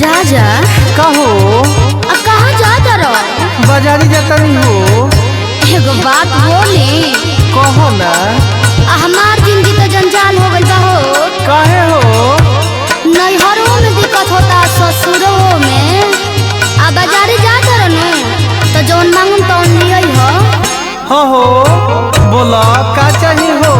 राजा कहो कहाँ जाता रहो? बाजारी जाता नहीं हो। एगो बात बोली। कहो ना। हमार जिंदगी तो जंजाल हो गई बा हो। काहे हो? नैहरों में दिक्कत होता, ससुरों में। आ बाजारी जाता रहनु तो जौन मांगम तौन लियई हो। हो बोला का चाहिए हो?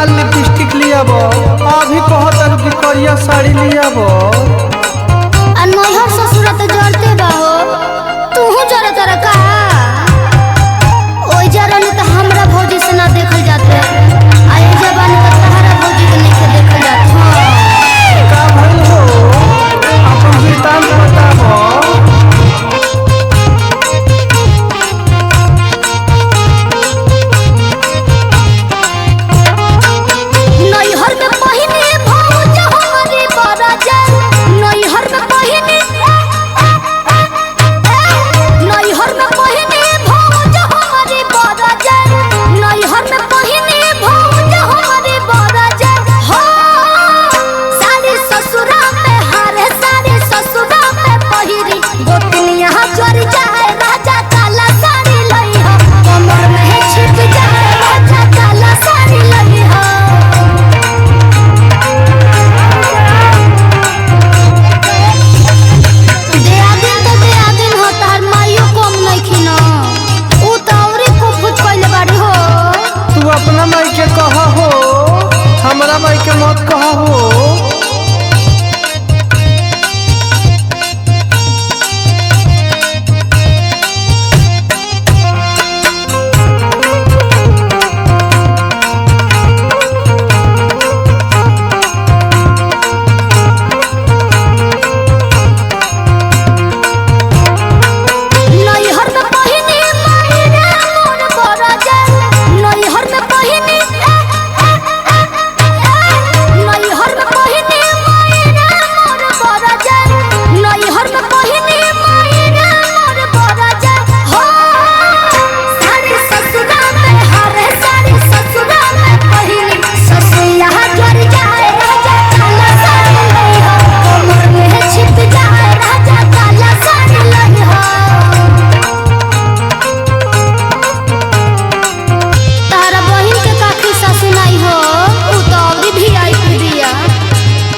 लिपस्टिक लिया बो अभी कहत कि करिया साड़ी लिया बो। नैहर ससुर तो जरते बा हो। तू जरत रहा ओई जरन तो हमरा भौजी से ना देखल जाते। आई जबान का तहरा भौजी के नहीं के देखल जात। का भइल हो अपन वृतांत बताबो। अपना माई के कहा हो, हमारा माई के मत कहा हो।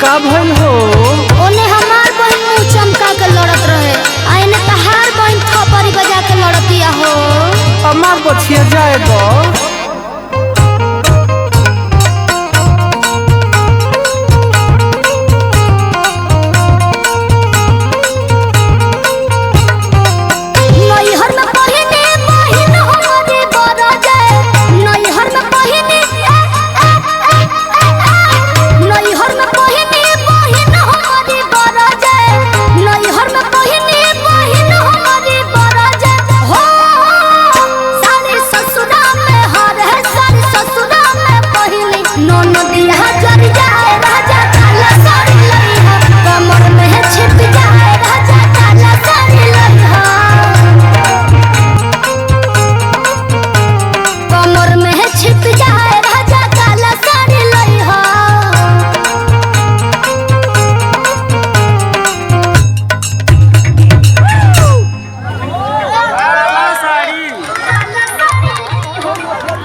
का भइल हो? ओने हमार बहन मुंह चमका के लड़त रहे, आइने तहार बहन थपरी बजा के लड़तिया हो। हमार बछिया जाए दो।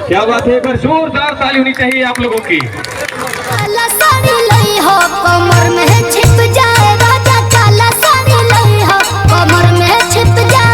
क्या बात है, एक बार जोरदार ताली होनी चाहिए आप लोगों की। काला साड़ी लई हो कमर में छिप जाए राजा, काला साड़ी लई हो कमर में छिप जाए।